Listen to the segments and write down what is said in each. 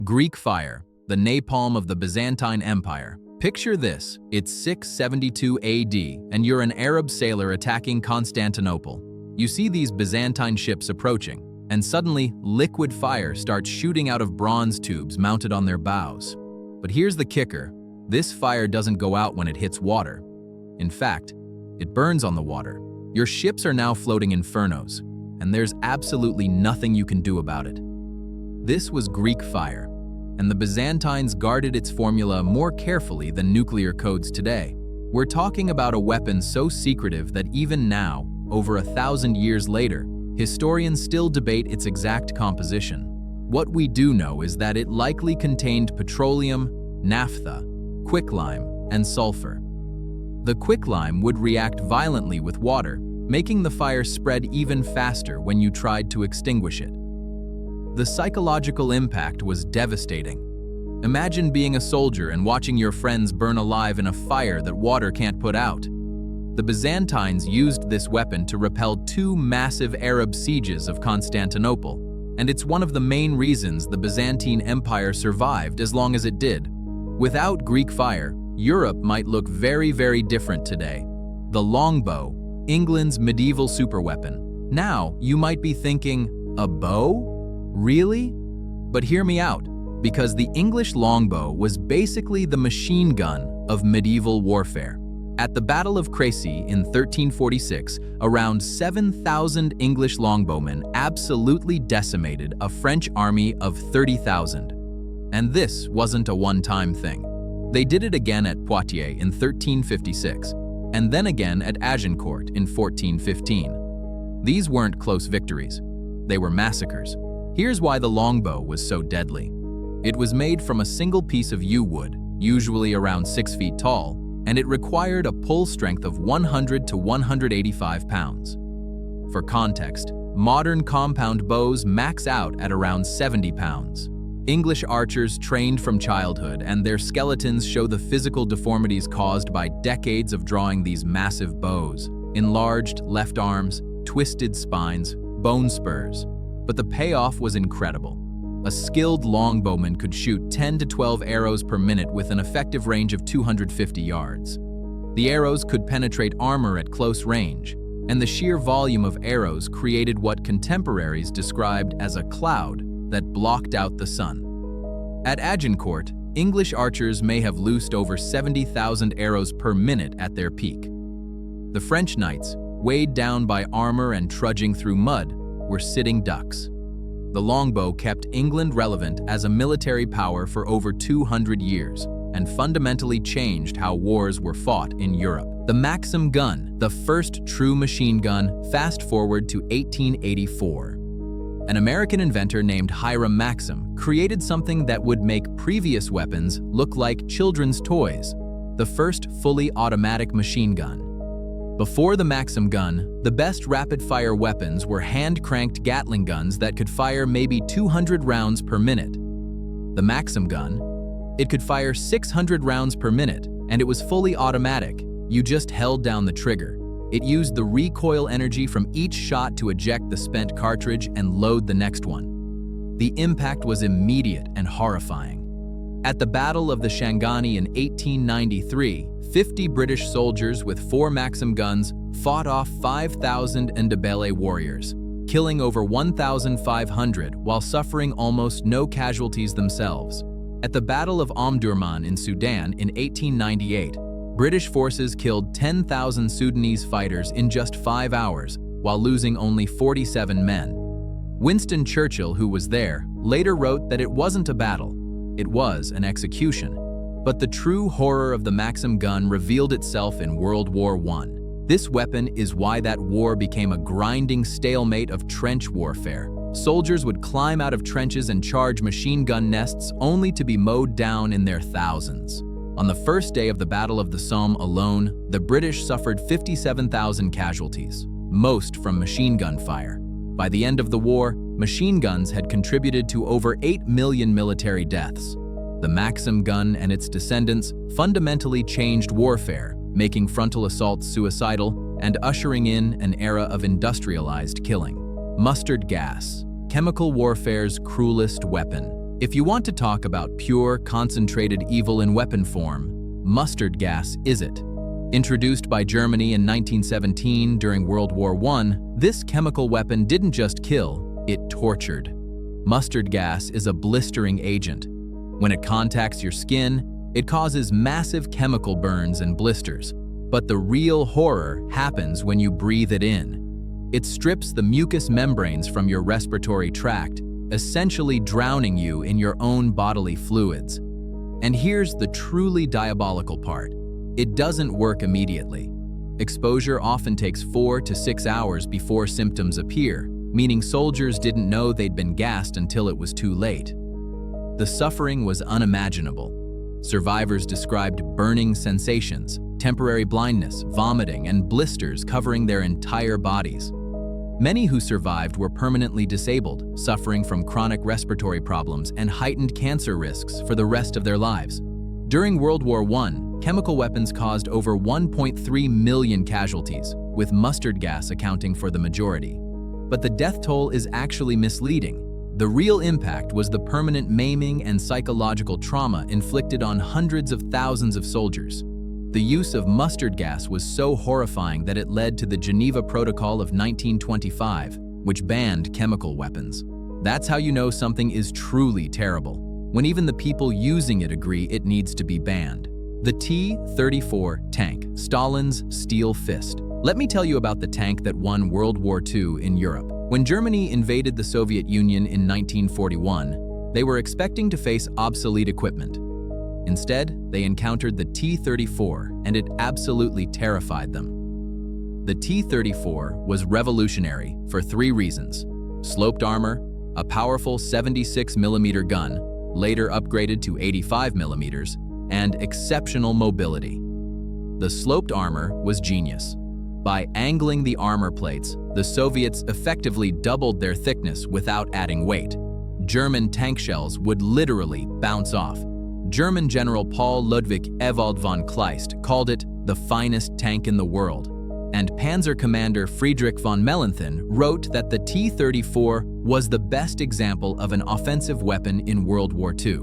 Greek fire, the napalm of the Byzantine Empire. Picture this, it's 672 AD and you're an Arab sailor attacking Constantinople. You see these Byzantine ships approaching, and suddenly liquid fire starts shooting out of bronze tubes mounted on their bows. But here's the kicker, this fire doesn't go out when it hits water. In fact, it burns on the water. Your ships are now floating infernos, and there's absolutely nothing you can do about it. This was Greek fire, and the Byzantines guarded its formula more carefully than nuclear codes today. We're talking about a weapon so secretive that even now, over 1,000 years later, historians still debate its exact composition. What we do know is that it likely contained petroleum, naphtha, quicklime, and sulfur. The quicklime would react violently with water, making the fire spread even faster when you tried to extinguish it. The psychological impact was devastating. Imagine being a soldier and watching your friends burn alive in a fire that water can't put out. The Byzantines used this weapon to repel 2 massive Arab sieges of Constantinople, and it's one of the main reasons the Byzantine Empire survived as long as it did. Without Greek fire, Europe might look very, very different today. The longbow, England's medieval superweapon. Now, you might be thinking, a bow? Really? But hear me out, because the English longbow was basically the machine gun of medieval warfare. At the Battle of Crécy in 1346, around 7,000 English longbowmen absolutely decimated a French army of 30,000. And this wasn't a one-time thing. They did it again at Poitiers in 1356, and then again at Agincourt in 1415. These weren't close victories. They were massacres. Here's why the longbow was so deadly. It was made from a single piece of yew wood, usually around 6 feet tall, and it required a pull strength of 100 to 185 pounds. For context, modern compound bows max out at around 70 pounds. English archers trained from childhood, and their skeletons show the physical deformities caused by decades of drawing these massive bows. Enlarged left arms, twisted spines, bone spurs. But the payoff was incredible. A skilled longbowman could shoot 10 to 12 arrows per minute with an effective range of 250 yards. The arrows could penetrate armor at close range, and the sheer volume of arrows created what contemporaries described as a cloud that blocked out the sun. At Agincourt, English archers may have loosed over 70,000 arrows per minute at their peak. The French knights, weighed down by armor and trudging through mud, were sitting ducks. The longbow kept England relevant as a military power for over 200 years and fundamentally changed how wars were fought in Europe. The Maxim gun, the first true machine gun, fast forward to 1884. An American inventor named Hiram Maxim created something that would make previous weapons look like children's toys, the first fully automatic machine gun. Before the Maxim gun, the best rapid-fire weapons were hand-cranked Gatling guns that could fire maybe 200 rounds per minute. The Maxim gun, it could fire 600 rounds per minute, and it was fully automatic. You just held down the trigger. It used the recoil energy from each shot to eject the spent cartridge and load the next one. The impact was immediate and horrifying. At the Battle of the Shangani in 1893, 50 British soldiers with 4 Maxim guns fought off 5,000 Ndebele warriors, killing over 1,500 while suffering almost no casualties themselves. At the Battle of Omdurman in Sudan in 1898, British forces killed 10,000 Sudanese fighters in just 5 hours, while losing only 47 men. Winston Churchill, who was there, later wrote that it wasn't a battle. It was an execution. But the true horror of the Maxim gun revealed itself in World War I. This weapon is why that war became a grinding stalemate of trench warfare. Soldiers would climb out of trenches and charge machine gun nests only to be mowed down in their thousands. On the first day of the Battle of the Somme alone, the British suffered 57,000 casualties, most from machine gun fire. By the end of the war, machine guns had contributed to over 8 million military deaths. The Maxim gun and its descendants fundamentally changed warfare, making frontal assaults suicidal and ushering in an era of industrialized killing. Mustard gas, chemical warfare's cruelest weapon. If you want to talk about pure, concentrated evil in weapon form, mustard gas is it. Introduced by Germany in 1917 during World War I, this chemical weapon didn't just kill, it tortured. Mustard gas is a blistering agent. When it contacts your skin, it causes massive chemical burns and blisters. But the real horror happens when you breathe it in. It strips the mucous membranes from your respiratory tract, essentially drowning you in your own bodily fluids. And here's the truly diabolical part. It doesn't work immediately. Exposure often takes 4 to 6 hours before symptoms appear, meaning soldiers didn't know they'd been gassed until it was too late. The suffering was unimaginable. Survivors described burning sensations, temporary blindness, vomiting, and blisters covering their entire bodies. Many who survived were permanently disabled, suffering from chronic respiratory problems and heightened cancer risks for the rest of their lives. During World War I, chemical weapons caused over 1.3 million casualties, with mustard gas accounting for the majority. But the death toll is actually misleading. The real impact was the permanent maiming and psychological trauma inflicted on hundreds of thousands of soldiers. The use of mustard gas was so horrifying that it led to the Geneva Protocol of 1925, which banned chemical weapons. That's how you know something is truly terrible, when even the people using it agree it needs to be banned. The T-34 tank, Stalin's steel fist. Let me tell you about the tank that won World War II in Europe. When Germany invaded the Soviet Union in 1941, they were expecting to face obsolete equipment. Instead, they encountered the T-34, and it absolutely terrified them. The T-34 was revolutionary for 3 reasons: sloped armor, a powerful 76mm gun, later upgraded to 85mm, and exceptional mobility. The sloped armor was genius. By angling the armor plates, the Soviets effectively doubled their thickness without adding weight. German tank shells would literally bounce off. German General Paul Ludwig Ewald von Kleist called it the finest tank in the world. And Panzer Commander Friedrich von Mellenthin wrote that the T-34 was the best example of an offensive weapon in World War II.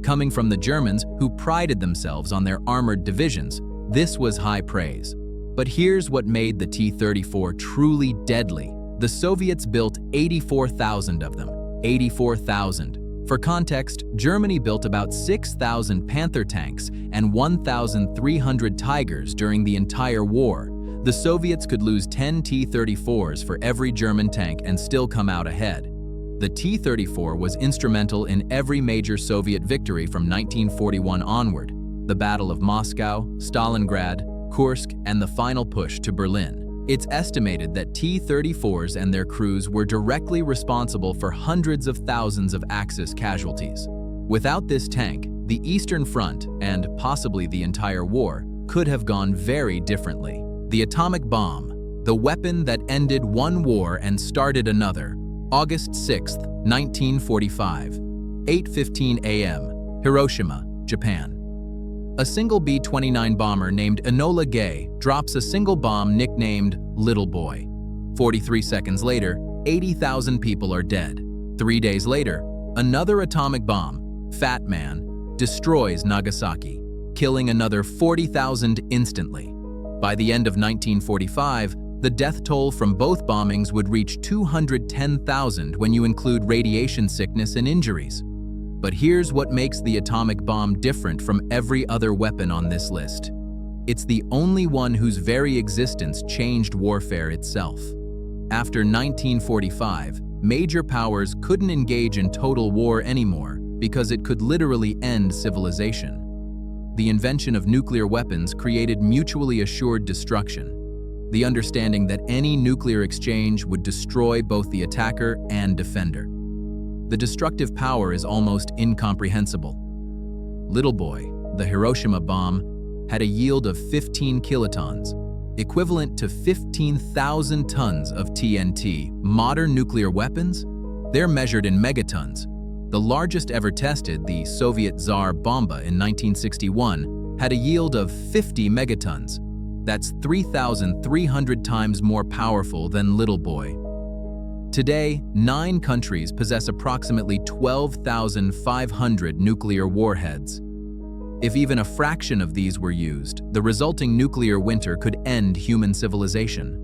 Coming from the Germans, who prided themselves on their armored divisions, this was high praise. But here's what made the T-34 truly deadly. The Soviets built 84,000 of them. 84,000. For context, Germany built about 6,000 Panther tanks and 1,300 Tigers during the entire war. The Soviets could lose 10 T-34s for every German tank and still come out ahead. The T-34 was instrumental in every major Soviet victory from 1941 onward: the Battle of Moscow, Stalingrad, Kursk, and the final push to Berlin. It's estimated that T-34s and their crews were directly responsible for hundreds of thousands of Axis casualties. Without this tank, the Eastern Front, and possibly the entire war, could have gone very differently. The atomic bomb, the weapon that ended one war and started another. August 6, 1945, 8:15 a.m., Hiroshima, Japan. A single B-29 bomber named Enola Gay drops a single bomb nicknamed Little Boy. 43 seconds later, 80,000 people are dead. 3 days later, another atomic bomb, Fat Man, destroys Nagasaki, killing another 40,000 instantly. By the end of 1945, the death toll from both bombings would reach 210,000 when you include radiation sickness and injuries. But here's what makes the atomic bomb different from every other weapon on this list. It's the only one whose very existence changed warfare itself. After 1945, major powers couldn't engage in total war anymore because it could literally end civilization. The invention of nuclear weapons created mutually assured destruction, the understanding that any nuclear exchange would destroy both the attacker and defender. The destructive power is almost incomprehensible. Little Boy, the Hiroshima bomb, had a yield of 15 kilotons, equivalent to 15,000 tons of TNT. Modern nuclear weapons? They're measured in megatons. The largest ever tested, the Soviet Tsar Bomba in 1961, had a yield of 50 megatons. That's 3,300 times more powerful than Little Boy. Today, 9 countries possess approximately 12,500 nuclear warheads. If even a fraction of these were used, the resulting nuclear winter could end human civilization.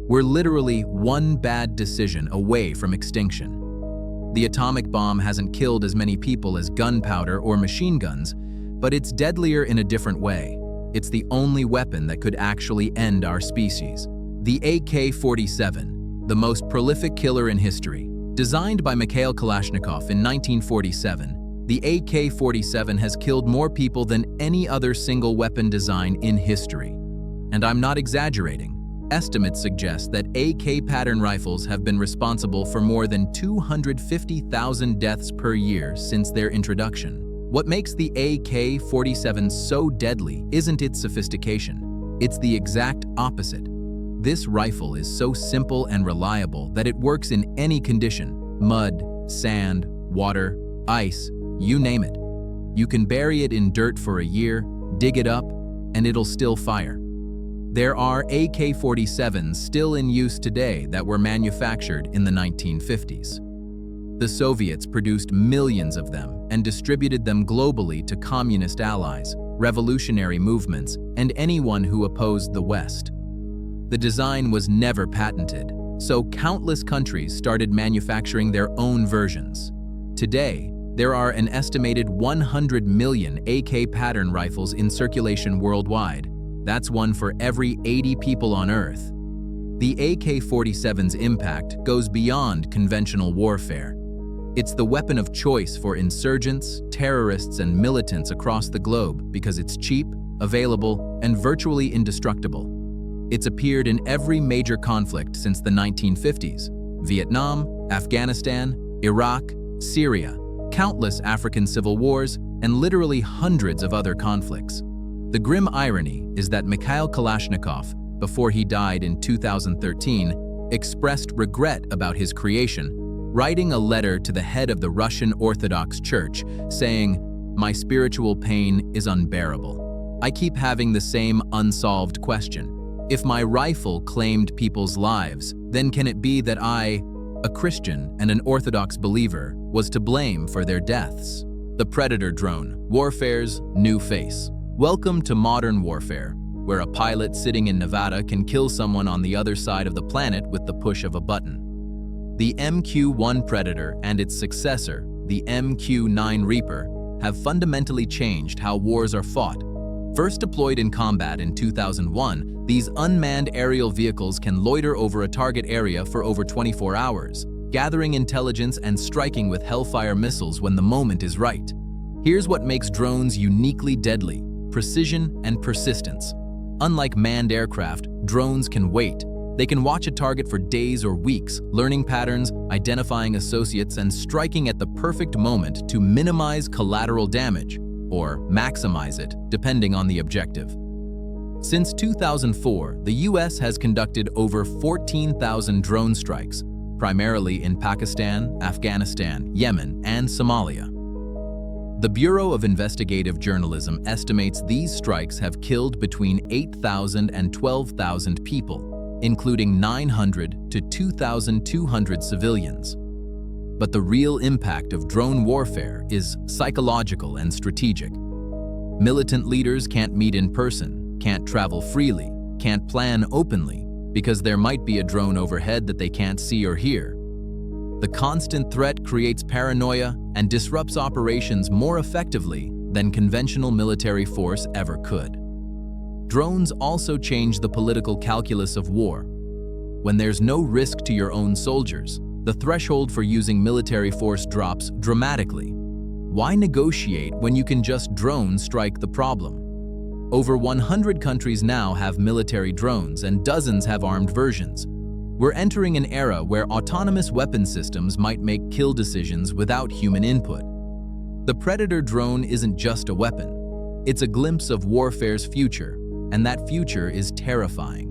We're literally one bad decision away from extinction. The atomic bomb hasn't killed as many people as gunpowder or machine guns, but it's deadlier in a different way. It's the only weapon that could actually end our species. The AK-47, the most prolific killer in history. Designed by Mikhail Kalashnikov in 1947, the AK-47 has killed more people than any other single weapon design in history. And I'm not exaggerating. Estimates suggest that AK pattern rifles have been responsible for more than 250,000 deaths per year since their introduction. What makes the AK-47 so deadly isn't its sophistication. It's the exact opposite. This rifle is so simple and reliable that it works in any condition: mud, sand, water, ice, you name it. You can bury it in dirt for a year, dig it up, and it'll still fire. There are AK-47s still in use today that were manufactured in the 1950s. The Soviets produced millions of them and distributed them globally to communist allies, revolutionary movements, and anyone who opposed the West. The design was never patented, so countless countries started manufacturing their own versions. Today, there are an estimated 100 million AK pattern rifles in circulation worldwide. That's one for every 80 people on Earth. The AK-47's impact goes beyond conventional warfare. It's the weapon of choice for insurgents, terrorists, and militants across the globe because it's cheap, available, and virtually indestructible. It's appeared in every major conflict since the 1950s: Vietnam, Afghanistan, Iraq, Syria, countless African civil wars, and literally hundreds of other conflicts. The grim irony is that Mikhail Kalashnikov, before he died in 2013, expressed regret about his creation, writing a letter to the head of the Russian Orthodox Church, saying, "My spiritual pain is unbearable. I keep having the same unsolved question. If my rifle claimed people's lives, then can it be that I, a Christian and an Orthodox believer, was to blame for their deaths?" The Predator drone, warfare's new face. Welcome to modern warfare, where a pilot sitting in Nevada can kill someone on the other side of the planet with the push of a button. The MQ-1 Predator and its successor, the MQ-9 Reaper, have fundamentally changed how wars are fought. First deployed in combat in 2001, these unmanned aerial vehicles can loiter over a target area for over 24 hours, gathering intelligence and striking with Hellfire missiles when the moment is right. Here's what makes drones uniquely deadly: precision and persistence. Unlike manned aircraft, drones can wait. They can watch a target for days or weeks, learning patterns, identifying associates, and striking at the perfect moment to minimize collateral damage, or maximize it, depending on the objective. Since 2004, the US has conducted over 14,000 drone strikes, primarily in Pakistan, Afghanistan, Yemen, and Somalia. The Bureau of Investigative Journalism estimates these strikes have killed between 8,000 and 12,000 people, including 900 to 2,200 civilians. But the real impact of drone warfare is psychological and strategic. Militant leaders can't meet in person, can't travel freely, can't plan openly, because there might be a drone overhead that they can't see or hear. The constant threat creates paranoia and disrupts operations more effectively than conventional military force ever could. Drones also change the political calculus of war. When there's no risk to your own soldiers, the threshold for using military force drops dramatically. Why negotiate when you can just drone strike the problem? Over 100 countries now have military drones and dozens have armed versions. We're entering an era where autonomous weapon systems might make kill decisions without human input. The Predator drone isn't just a weapon. It's a glimpse of warfare's future, and that future is terrifying.